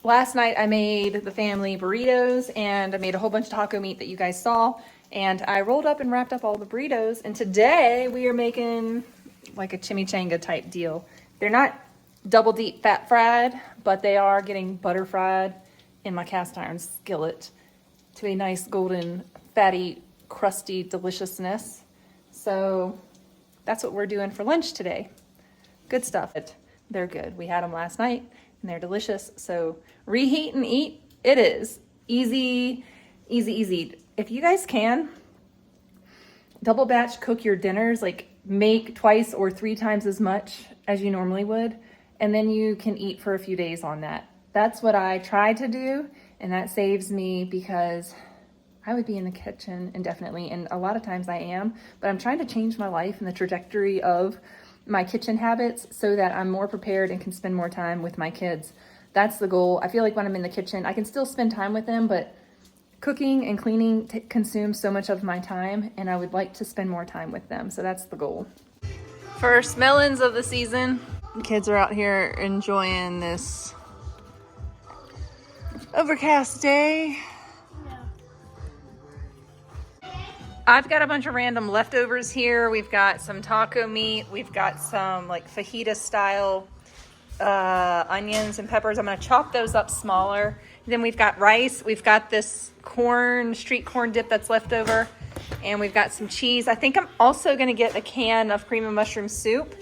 last night I made the family burritos and I made a whole bunch of taco meat that you guys saw. And I rolled up and wrapped up all the burritos. And today we are making like a chimichanga type deal. They're not double deep fat fried, but they are getting butter fried in my cast iron skillet to a nice golden, fatty, crusty deliciousness. So that's what we're doing for lunch today. Good stuff. They're good. We had them last night and they're delicious. So reheat and eat, it is. Easy, easy, easy. If you guys can, double batch cook your dinners, like make twice or 3 times as much as you normally would, and then you can eat for a few days on that. That's what I try to do, and that saves me because I would be in the kitchen indefinitely, and a lot of times I am, but I'm trying to change my life and the trajectory of my kitchen habits so that I'm more prepared and can spend more time with my kids. That's the goal. I feel like when I'm in the kitchen, I can still spend time with them, but cooking and cleaning consumes so much of my time, and I would like to spend more time with them. So that's the goal. First melons of the season. The kids are out here enjoying this overcast day. I've got a bunch of random leftovers here. We've got some taco meat. We've got some like fajita style onions and peppers. I'm gonna chop those up smaller. Then we've got rice. We've got this street corn dip that's left over. And we've got some cheese. I think I'm also gonna get a can of cream of mushroom soup.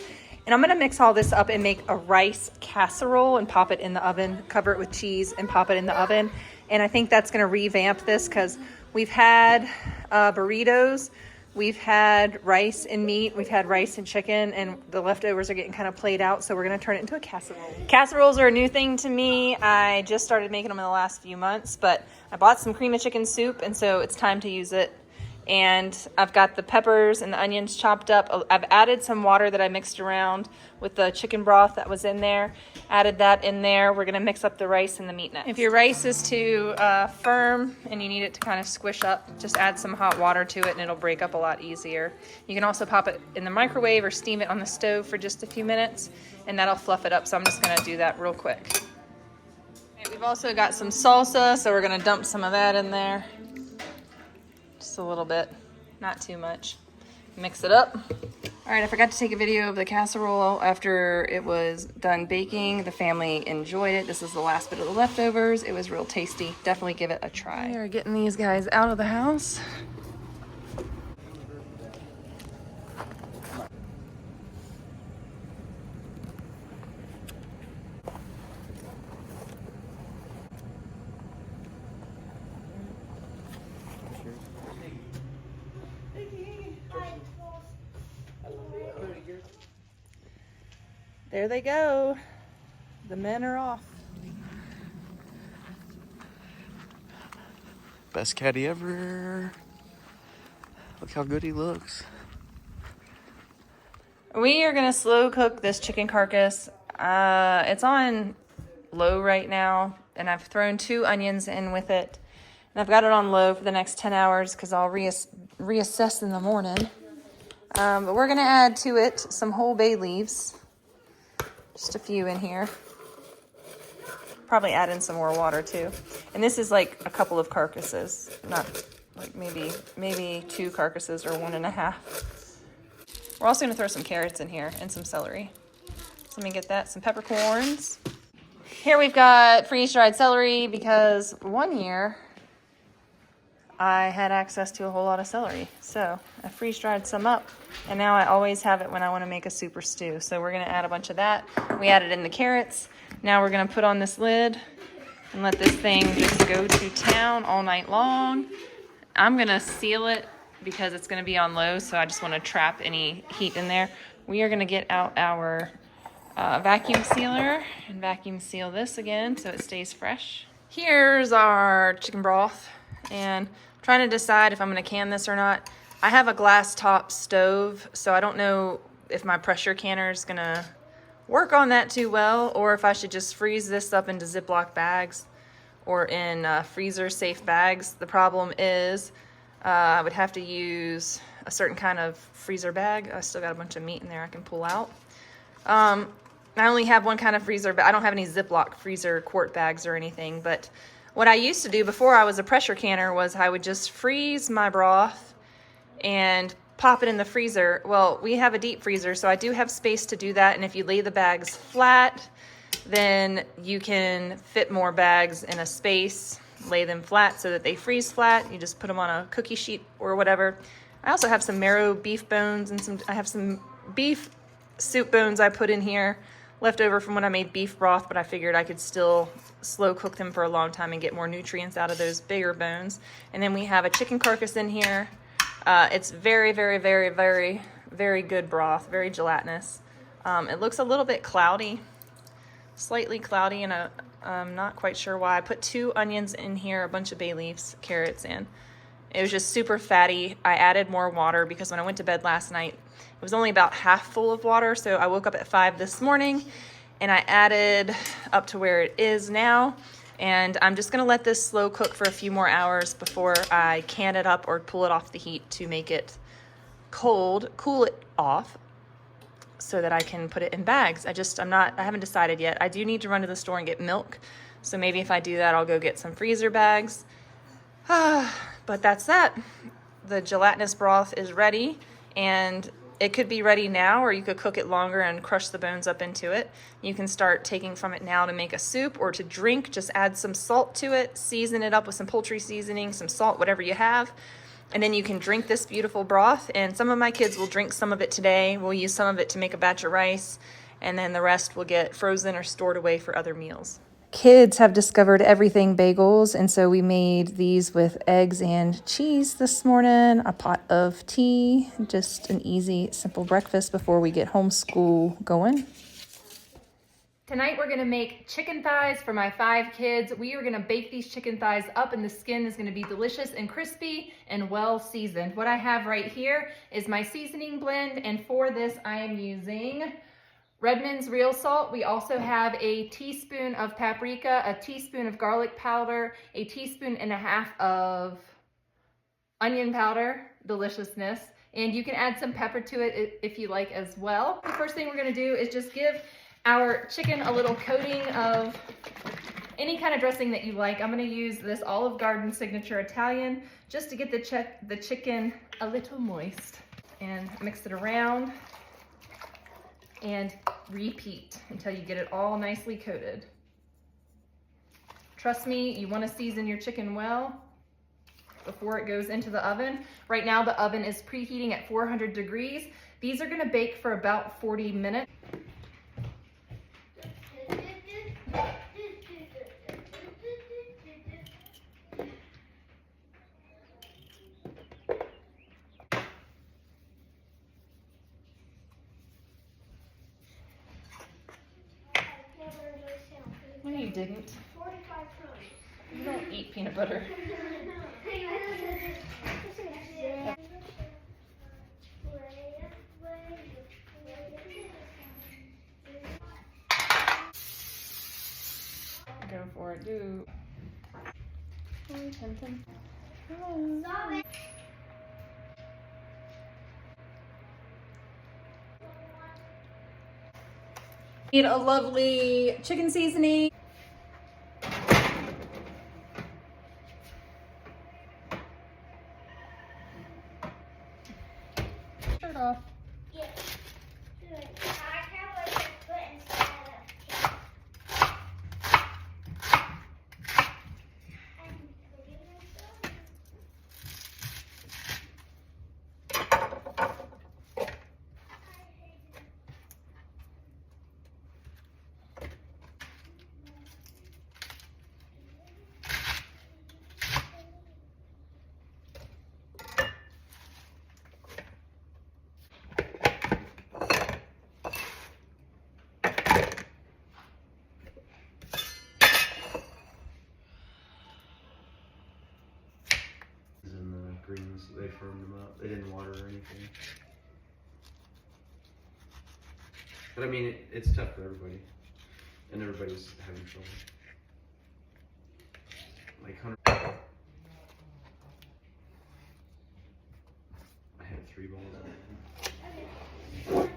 And I'm gonna mix all this up and make a rice casserole and pop it in the oven, cover it with cheese and pop it in the oven. And I think that's gonna revamp this because we've had burritos, we've had rice and meat, we've had rice and chicken, and the leftovers are getting kind of played out, so we're gonna turn it into a casserole. Casseroles are a new thing to me. I just started making them in the last few months, but I bought some cream of chicken soup, and so it's time to use it. And I've got the peppers and the onions chopped up. I've added some water that I mixed around with the chicken broth that was in there. Added that in there. We're gonna mix up the rice and the meat next. If your rice is too firm and you need it to kind of squish up, just add some hot water to it and it'll break up a lot easier. You can also pop it in the microwave or steam it on the stove for just a few minutes and that'll fluff it up. So I'm just gonna do that real quick. Okay, we've also got some salsa, so we're gonna dump some of that in there. Just a little bit, not too much. Mix it up. All right, I forgot to take a video of the casserole after it was done baking. The family enjoyed it. This is the last bit of the leftovers. It was real tasty. Definitely give it a try. We are getting these guys out of the house. There they go. The men are off. Best caddy ever. Look how good he looks. We are gonna slow cook this chicken carcass. It's on low right now, and I've thrown 2 onions in with it. And I've got it on low for the next 10 hours because I'll reassess in the morning. But we're gonna add to it some whole bay leaves. Just a few in here. Probably add in some more water too. And this is like a couple of carcasses, not like maybe 2 carcasses or 1.5. We're also gonna throw some carrots in here and some celery. So let me get that, some peppercorns. Here we've got freeze-dried celery because one year I had access to a whole lot of celery. So I freeze-dried some up, and now I always have it when I want to make a super stew. So we're gonna add a bunch of that. We added in the carrots. Now we're gonna put on this lid and let this thing just go to town all night long. I'm gonna seal it because it's gonna be on low, so I just wanna trap any heat in there. We are gonna get out our vacuum sealer and vacuum seal this again so it stays fresh. Here's our chicken broth, and I'm trying to decide if I'm gonna can this or not. I have a glass top stove, so I don't know if my pressure canner is gonna work on that too well, or if I should just freeze this up into Ziploc bags or in freezer safe bags. The problem is I would have to use a certain kind of freezer bag. I still got a bunch of meat in there I can pull out. I only have one kind of freezer, but I don't have any Ziploc freezer quart bags or anything. But what I used to do before I was a pressure canner was I would just freeze my broth and pop it in the freezer. Well, we have a deep freezer, so I do have space to do that. And if you lay the bags flat, then you can fit more bags in a space, lay them flat so that they freeze flat. You just put them on a cookie sheet or whatever. I also have some marrow beef bones and I have some beef soup bones I put in here left over from when I made beef broth, but I figured I could still slow cook them for a long time and get more nutrients out of those bigger bones. And then we have a chicken carcass in here. It's very, very, very, very, very good broth, very gelatinous. It looks a little bit cloudy, slightly cloudy, and I'm not quite sure why. I put 2 onions in here, a bunch of bay leaves, carrots, and it was just super fatty. I added more water because when I went to bed last night, it was only about half full of water. So I woke up at 5 this morning and I added up to where it is now. And I'm just gonna let this slow cook for a few more hours before I can it up or pull it off the heat to make it cold, cool it off so that I can put it in bags. I haven't decided yet. I do need to run to the store and get milk. So maybe if I do that, I'll go get some freezer bags. But that's that. The gelatinous broth is ready, and it could be ready now, or you could cook it longer and crush the bones up into it. You can start taking from it now to make a soup or to drink. Just add some salt to it, season it up with some poultry seasoning, some salt, whatever you have. And then you can drink this beautiful broth. And some of my kids will drink some of it today. We'll use some of it to make a batch of rice. And then the rest will get frozen or stored away for other meals. Kids have discovered everything bagels, and so we made these with eggs and cheese this morning, a pot of tea, just an easy, simple breakfast before we get homeschool going. Tonight we're gonna make chicken thighs for my 5 kids. We are gonna bake these chicken thighs up, and the skin is gonna be delicious and crispy and well seasoned. What I have right here is my seasoning blend, and for this I am using Redmond's real salt. We also have a teaspoon of paprika, a teaspoon of garlic powder, a teaspoon and a half of onion powder, deliciousness, and you can add some pepper to it if you like as well. The first thing we're gonna do is just give our chicken a little coating of any kind of dressing that you like. I'm gonna use this Olive Garden signature Italian just to get the chicken a little moist, and mix it around and repeat until you get it all nicely coated. Trust me, you want to season your chicken well before it goes into the oven. Right now the oven is preheating at 400 degrees. These are going to bake for about 40 minutes. No, you didn't. 45 times. You don't eat peanut butter. Go for it, do. Need a lovely chicken seasoning. Shirt off. Yeah. Good. I can't wait to put inside of greens, they firmed them up. They didn't water or anything. But I mean, it's tough for everybody. And everybody's having trouble. Like 100. I had 3 balls in it.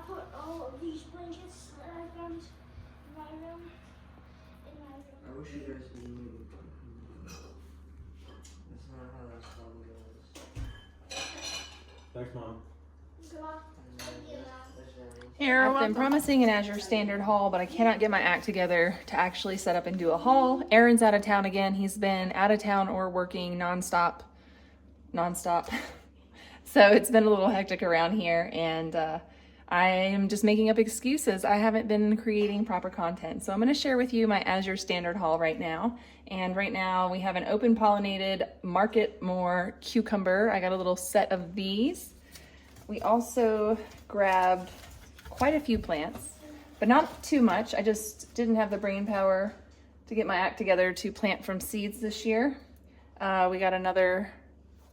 put all of these blankets that I found in my room. I wish you guys could move. That's not how that song goes. Thanks, Mom. I've been promising an Azure Standard haul, but I cannot get my act together to actually set up and do a haul. Aaron's out of town again. He's been out of town or working nonstop. So it's been a little hectic around here, and I am just making up excuses. I haven't been creating proper content. So I'm going to share with you my Azure Standard haul right now. And right now we have an open pollinated Market More cucumber. I got a little set of these. We also grabbed quite a few plants, but not too much. I just didn't have the brain power to get my act together to plant from seeds this year. We got another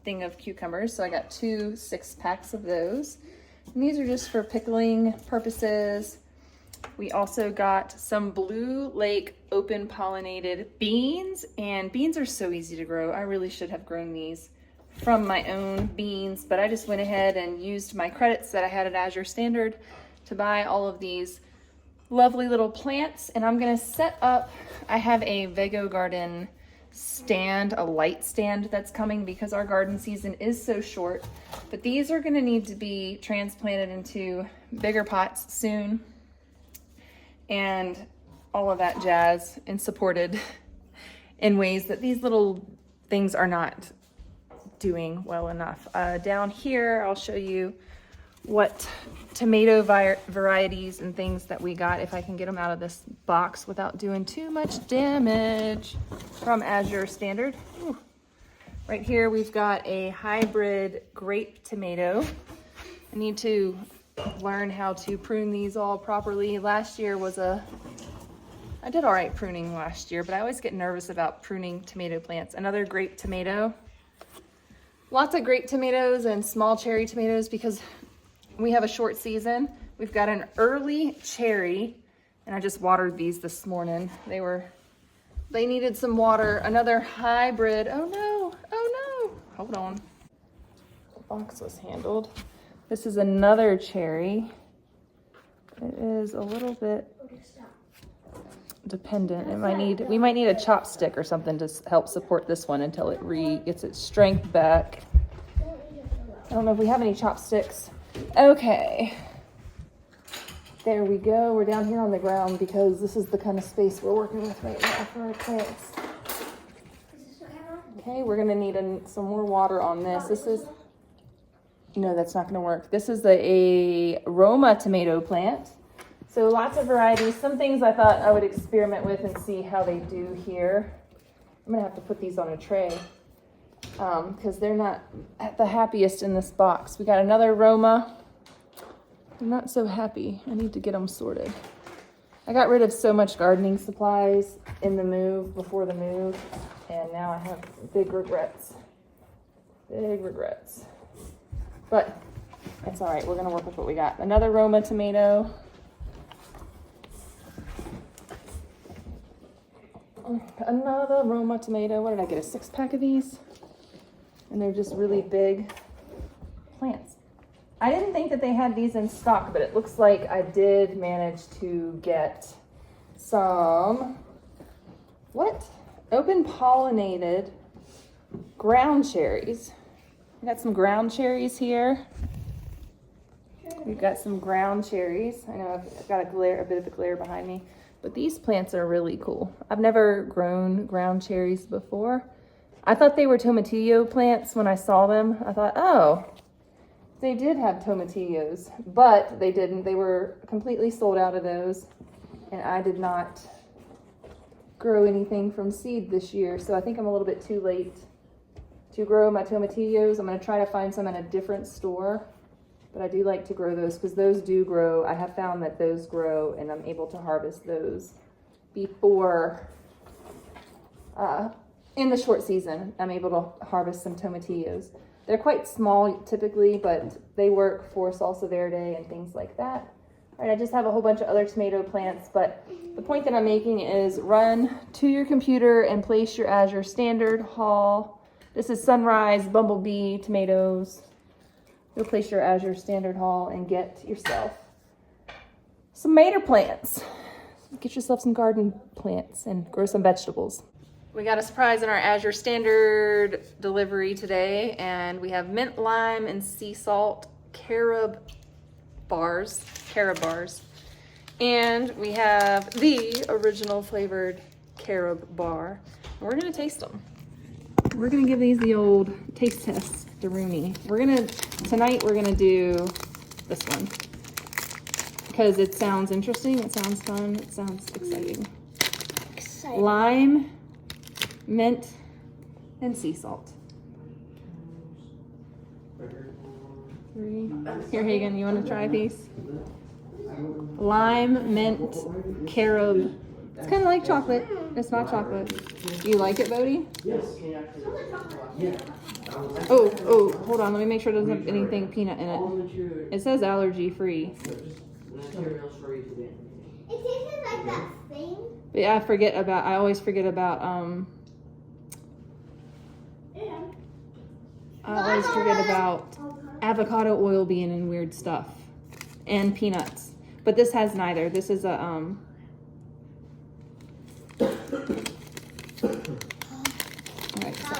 thing of cucumbers, so I got 2 6-packs of those. And these are just for pickling purposes. We also got some Blue Lake open pollinated beans, and beans are so easy to grow. I really should have grown these from my own beans, but I just went ahead and used my credits that I had at Azure Standard to buy all of these lovely little plants. And I'm gonna set up, I have a Vego Garden stand, a light stand that's coming because our garden season is so short, but these are gonna need to be transplanted into bigger pots soon and all of that jazz, and supported in ways that these little things are not doing well enough. Down here, I'll show you what tomato varieties and things that we got, if I can get them out of this box without doing too much damage, from Azure Standard. Ooh. Right here, we've got a hybrid grape tomato. I need to learn how to prune these all properly. Last year was I did all right pruning last year, but I always get nervous about pruning tomato plants. Another grape tomato. Lots of grape tomatoes and small cherry tomatoes because we have a short season. We've got an early cherry, and I just watered these this morning. They needed some water. Another hybrid. Oh no, hold on. The box was handled. This is another cherry. It is a little bit dependent. We might need a chopstick or something to help support this one until it gets its strength back. I don't know if we have any chopsticks. Okay, there we go. We're down here on the ground because this is the kind of space we're working with right now for our plants. Okay, we're gonna need some more water on this. No, that's not gonna work. This is a Roma tomato plant. So lots of varieties. Some things I thought I would experiment with and see how they do here. I'm gonna have to put these on a tray because they're not at the happiest in this box. We got another Roma. I'm not so happy. I need to get them sorted. I got rid of so much gardening supplies before the move, and now I have big regrets. But it's all right. We're gonna work with what we got. Another Roma tomato. Another Roma tomato. What did I get? A 6-pack of these? And they're just really big plants. I didn't think that they had these in stock, but it looks like I did manage to get some, open pollinated ground cherries. We got some ground cherries here. We've got some ground cherries. I know I've got a bit of a glare behind me, but these plants are really cool. I've never grown ground cherries before. I thought they were tomatillo plants when I saw them. I thought, oh, they did have tomatillos, but they didn't. They were completely sold out of those, and I did not grow anything from seed this year, so I think I'm a little bit too late to grow my tomatillos. I'm going to try to find some in a different store, but I do like to grow those because those do grow. I have found that those grow, and I'm able to harvest those before, in the short season, I'm able to harvest some tomatillos. They're quite small typically, but they work for salsa verde and things like that. All right, I just have a whole bunch of other tomato plants, but the point that I'm making is run to your computer and place your Azure Standard haul. This is Sunrise Bumblebee tomatoes. You'll place your Azure Standard haul and get yourself some tomato plants. Get yourself some garden plants and grow some vegetables. We got a surprise in our Azure Standard delivery today, and we have mint, lime, and sea salt Carob bars. And we have the original flavored Carob bar. And we're gonna taste them. We're gonna give these the old taste test, Daruni. Tonight we're gonna do this one. Because it sounds interesting, it sounds fun, it sounds exciting. Lime, mint, and sea salt. 3. Here, Hagen, you want to try a piece? Lime, mint, carob. It's kind of like chocolate. It's not chocolate. Do you like it, Bodie? Yes. Oh, hold on. Let me make sure it doesn't have anything peanut in it. It says allergy free. It tastes like that thing. But yeah, I always forget about, avocado oil being in weird stuff. And peanuts. But this has neither. This is a, Alright, so.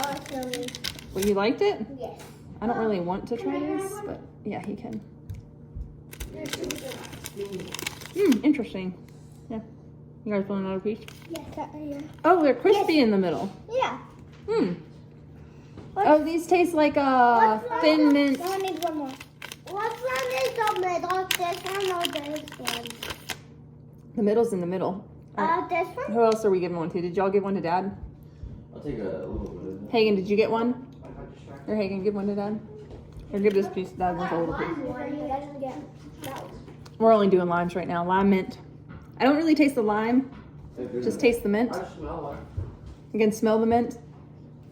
Well, you liked it? Yes. I don't really want to try this, but yeah, he can. Interesting. Yeah. You guys want another piece? Yes. Oh, they're crispy in the middle. Yeah. Oh, these taste like thin mint. I need one more. What one is the middle? This one or this one? The middle's in the middle. This one? Who else are we giving one to? Did y'all give one to Dad? I'll take a little bit of that. Hagen, did you get one? Or Hagen, give one to Dad? Or give this piece to Dad with a little piece. We're only doing limes right now. Lime, mint. I don't really taste the lime. Just taste the mint. I smell it. You can smell the mint.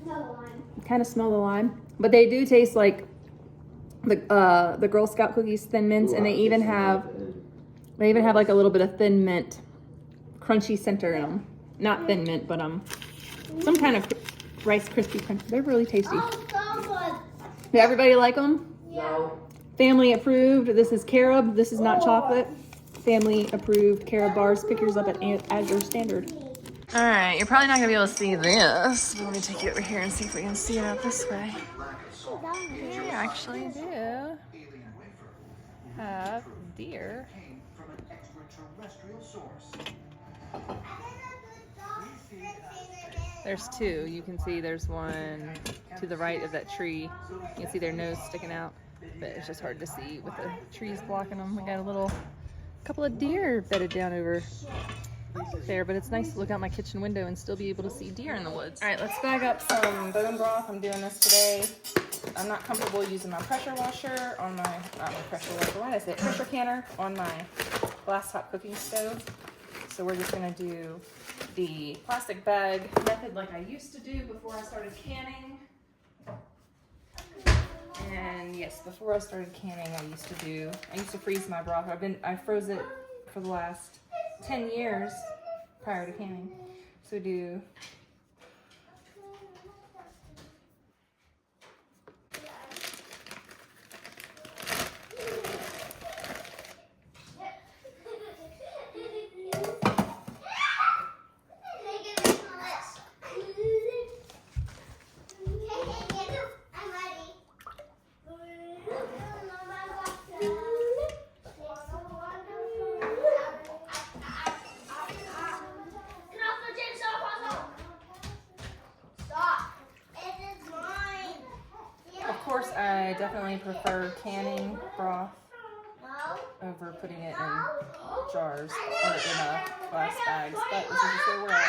No lime. Kind of smell the lime. But they do taste like the Girl Scout cookies thin mints, and they even have like a little bit of thin mint crunchy center in them. Not thin mint, but some kind of Rice Krispie crunch. They're really tasty. Oh, so good. Did everybody like them? Yeah. Family approved. This is Carob. This is not chocolate. Family approved Carob bars. Pick yours up at Azure Standard. All right, you're probably not gonna be able to see this. But let me take you over here and see if we can see it out this way. We actually do have deer. There's two. You can see there's one to the right of that tree. You can see their nose sticking out, but it's just hard to see with the trees blocking them. We got a couple of deer bedded down over there, but it's nice to look out my kitchen window and still be able to see deer in the woods. All right, let's bag up some bone broth. I'm doing this today. I'm not comfortable using my pressure washer on not my pressure washer, why did I say it? Pressure canner on my glass top cooking stove. So we're just gonna do the plastic bag method like I used to do before I started canning. And yes, before I started canning, I used to freeze my broth. I froze it for the last 10 years prior to canning. So do I definitely prefer canning broth over putting it in jars or in glass bags, but this is just where we're at.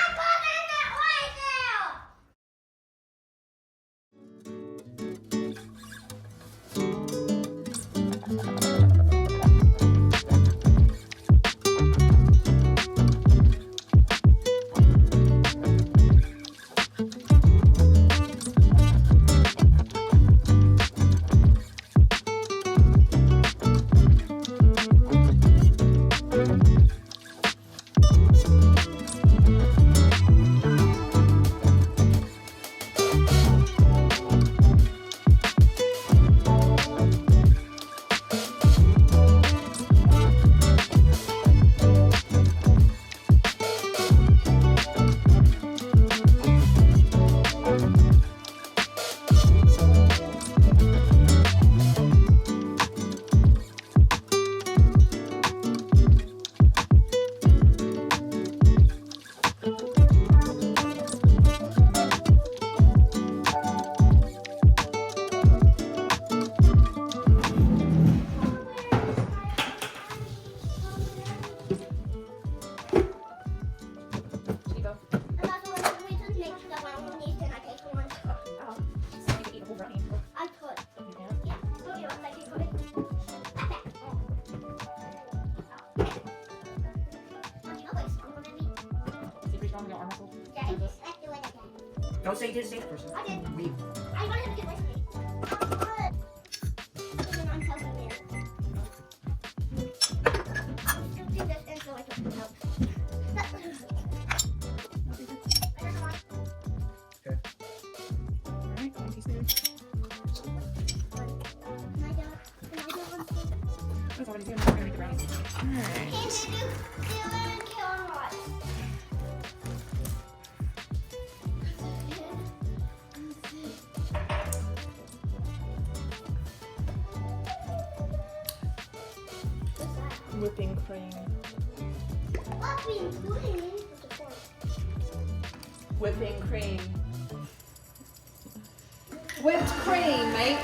Don't say you did the person. I did. We. I want him to get my steak. Then I'm helping him. Just do this and so I can help. Alright, thank you, Sue. That's what he's doing. We're gonna make the brownies. Alright. Whipping cream. Whipping cream. Whipped cream, mate.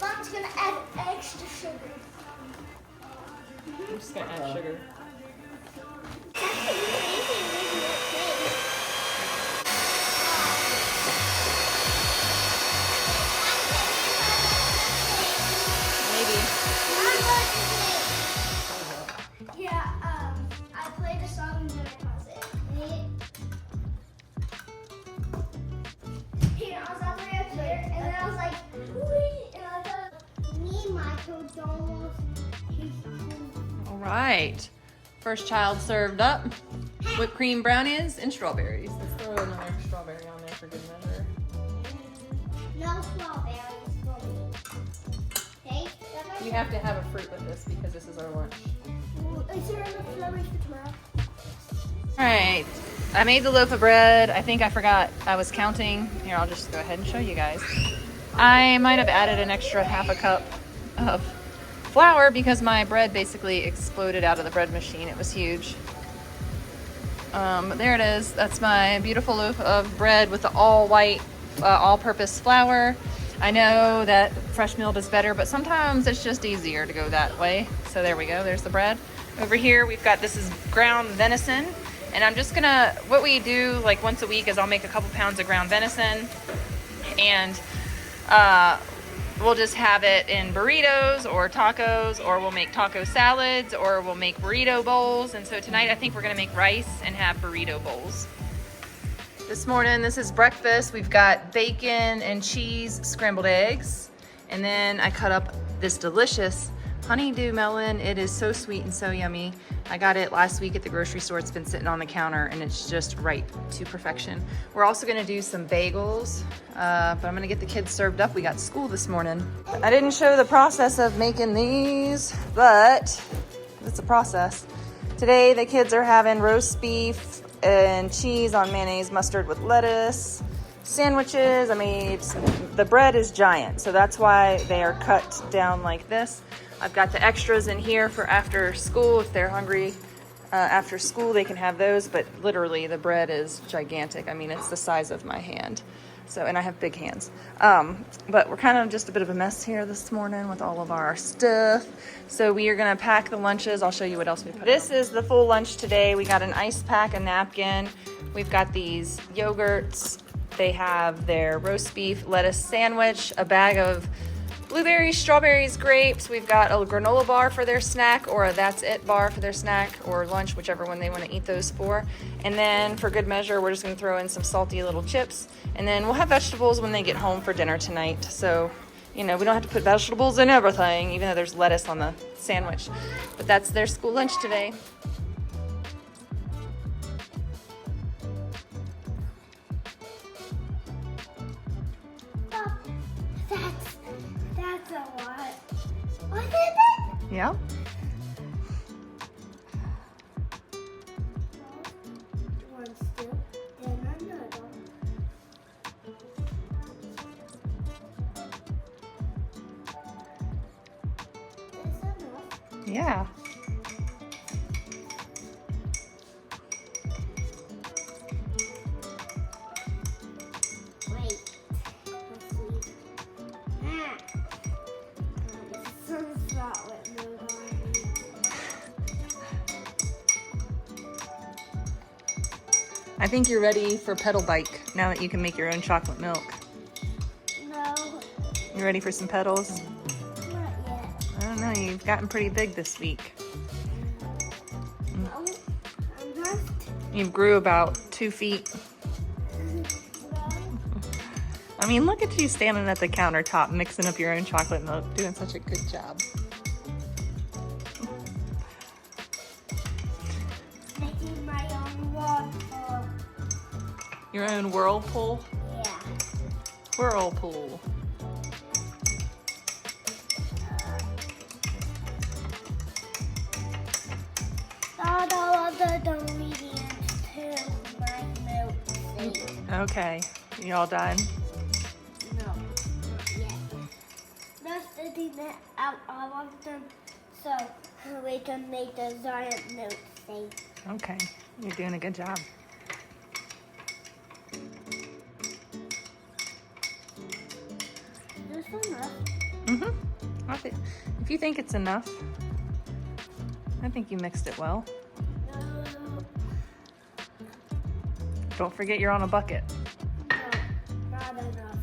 Mom's gonna add extra sugar. I'm just gonna add sugar. Maybe. Yeah, I played a song and then I paused it. I was all the way up here, and then I was like, wait, and I thought, me, Michael, don't. All right. First child served up. Whipped cream brownies and strawberries. Let's throw another strawberry on there for good measure. No strawberries for me. Okay? You have to have a fruit with this because this is our lunch. Is there enough strawberries for tomorrow? All right. I made the loaf of bread. I think I forgot I was counting. Here, I'll just go ahead and show you guys. I might have added an extra half a cup of flour because my bread basically exploded out of the bread machine. It was huge. But there it is. That's my beautiful loaf of bread with the all white, all-purpose flour. I know that fresh milled is better, but sometimes it's just easier to go that way. So there we go. There's the bread. Over here, we've got, this is ground venison. And I'm just gonna, what we do like once a week is I'll make a couple pounds of ground venison and we'll just have it in burritos or tacos, or we'll make taco salads, or we'll make burrito bowls. And so tonight I think we're gonna make rice and have burrito bowls. This morning, this is breakfast. We've got bacon and cheese, scrambled eggs. And then I cut up this delicious honeydew melon. It is so sweet and so yummy. I got it last week at the grocery store. It's been sitting on the counter and it's just ripe to perfection. We're also gonna do some bagels, but I'm gonna get the kids served up. We got school this morning. I didn't show the process of making these, but it's a process. Today, the kids are having roast beef and cheese on mayonnaise, mustard with lettuce. Sandwiches, I made, the bread is giant, so that's why they are cut down like this. I've got the extras in here for after school. If they're hungry after school, they can have those, but literally the bread is gigantic. I mean, it's the size of my hand. So, and I have big hands. But we're kind of just a bit of a mess here this morning with all of our stuff. So we are gonna pack the lunches. I'll show you what else we put. This is the full lunch today. We got an ice pack, a napkin. We've got these yogurts. They have their roast beef lettuce sandwich, a bag of blueberries, strawberries, grapes. We've got a granola bar for their snack, or a that's it bar for their snack or lunch, whichever one they want to eat those for. And then for good measure, we're just going to throw in some salty little chips. And then we'll have vegetables when they get home for dinner tonight. So, you know, we don't have to put vegetables in everything, even though there's lettuce on the sandwich. But that's their school lunch today. That's a lot. What is it? Yeah. One still, then another. Is enough? Yeah. Wait. Let's see. This is not what no I think you're ready for pedal bike now that you can make your own chocolate milk. No, You ready for some pedals? not yet. I don't know, you've gotten pretty big this week. No, I'm just. You grew about 2 feet. No. I mean, look at you standing at the countertop mixing up your own chocolate milk, doing such a good job. Making my own water. Your own whirlpool? Yeah. Whirlpool. Add all of the ingredients to my milkshake. Okay, you all done? No, not yet. Just taking it out all of them so we can make a giant milkshake. Okay, you're doing a good job. This enough? Mm-hmm. If you think it's enough, I think you mixed it well. No, Don't forget you're on a bucket. not enough.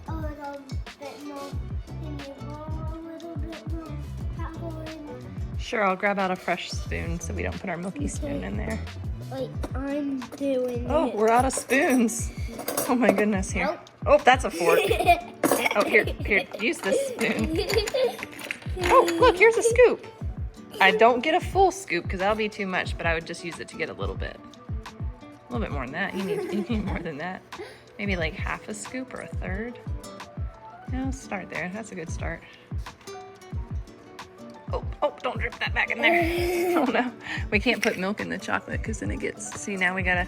A little bit more. Can you pour a little bit more chocolate in? Sure, I'll grab out a fresh spoon so we don't put our milky spoon in there. Wait, I'm doing Oh, it. we're out of spoons. Oh my goodness, here. Nope. Oh, that's a fork. Oh, here, use this spoon. Oh, look, here's a scoop. I don't get a full scoop because that'll be too much, but I would just use it to get a little bit. A little bit more than that. You need more than that. Maybe like half a scoop or a third. Yeah, let's start there. That's a good start. Oh, don't drip that back in there. Oh no. We can't put milk in the chocolate because then it gets, see, now we gotta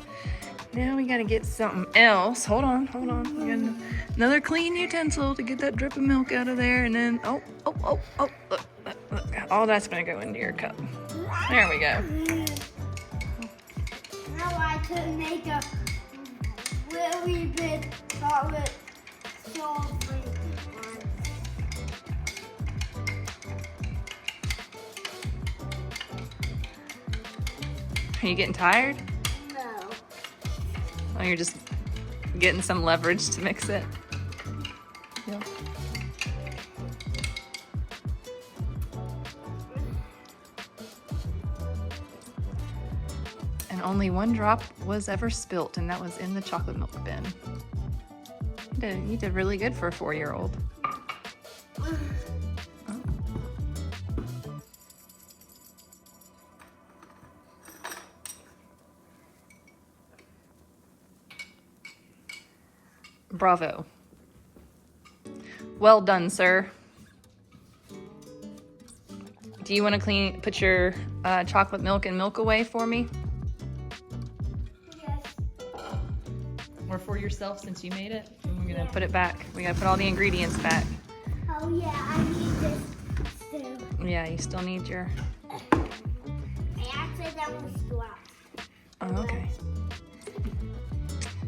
get something else. Hold on. We got another clean utensil to get that drip of milk out of there. And then, look. All that's gonna go into your cup. There we go. Now I can make a really big chocolate strawberry one. Are you getting tired? No. Oh, you're just getting some leverage to mix it. Yeah. And only one drop was ever spilt, and that was in the chocolate milk bin. You did really good for a 4-year-old. Bravo. Well done, sir. Do you want to put your chocolate milk and milk away for me? Yes. Or for yourself since you made it? And we're gonna put it back. We gotta put all the ingredients back. Oh yeah, I need this too. Yeah, you still need your... I accidentally dropped. Oh, okay.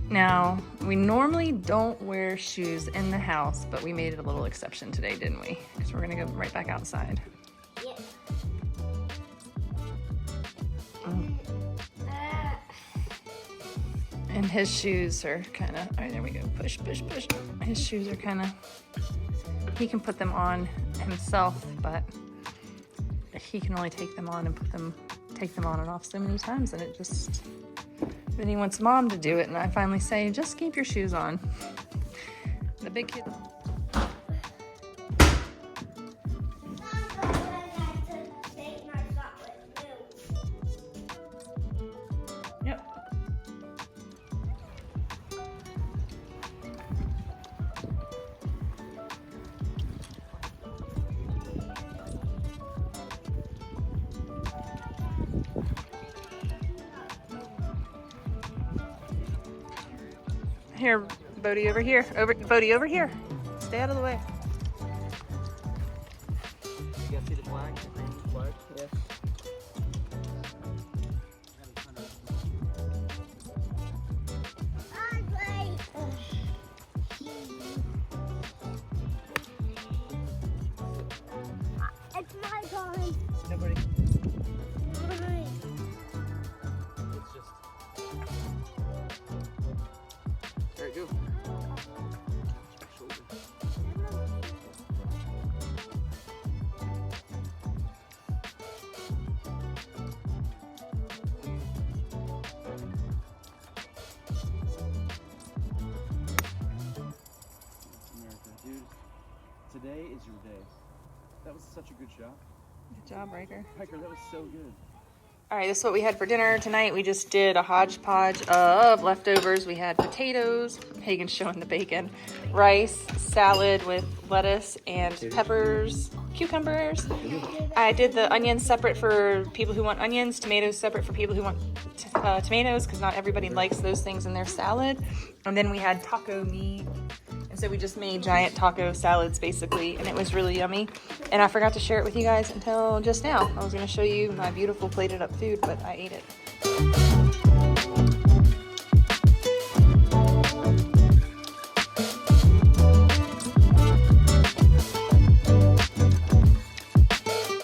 Now, we normally don't wear shoes in the house, but we made it a little exception today, didn't we? Because we're gonna go right back outside. Yep. And his shoes are kind of, all right, there we go, push. His shoes are kind of, he can put them on himself, but he can only take them on and take them on and off so many times, and it just, then he wants mom to do it, and I finally say, just keep your shoes on. The big kid. Yep. Here, Bodie, over here. Bodie, over here. Stay out of the way. You guys see the flag? The green flag? Yes. It's my turn. Nobody. today is your day. That was such a good shot. Good job, Riker. Hiker, that was so good. All right, this is what we had for dinner tonight. We just did a hodgepodge of leftovers. We had potatoes, Hagen's showing the bacon, rice, salad with lettuce and peppers, cucumbers. I did the onions separate for people who want onions, tomatoes separate for people who want tomatoes, because not everybody likes those things in their salad. And then we had taco meat. And so we just made giant taco salads basically, and it was really yummy. And I forgot to share it with you guys until just now. I was gonna show you my beautiful plated up food, but I ate it.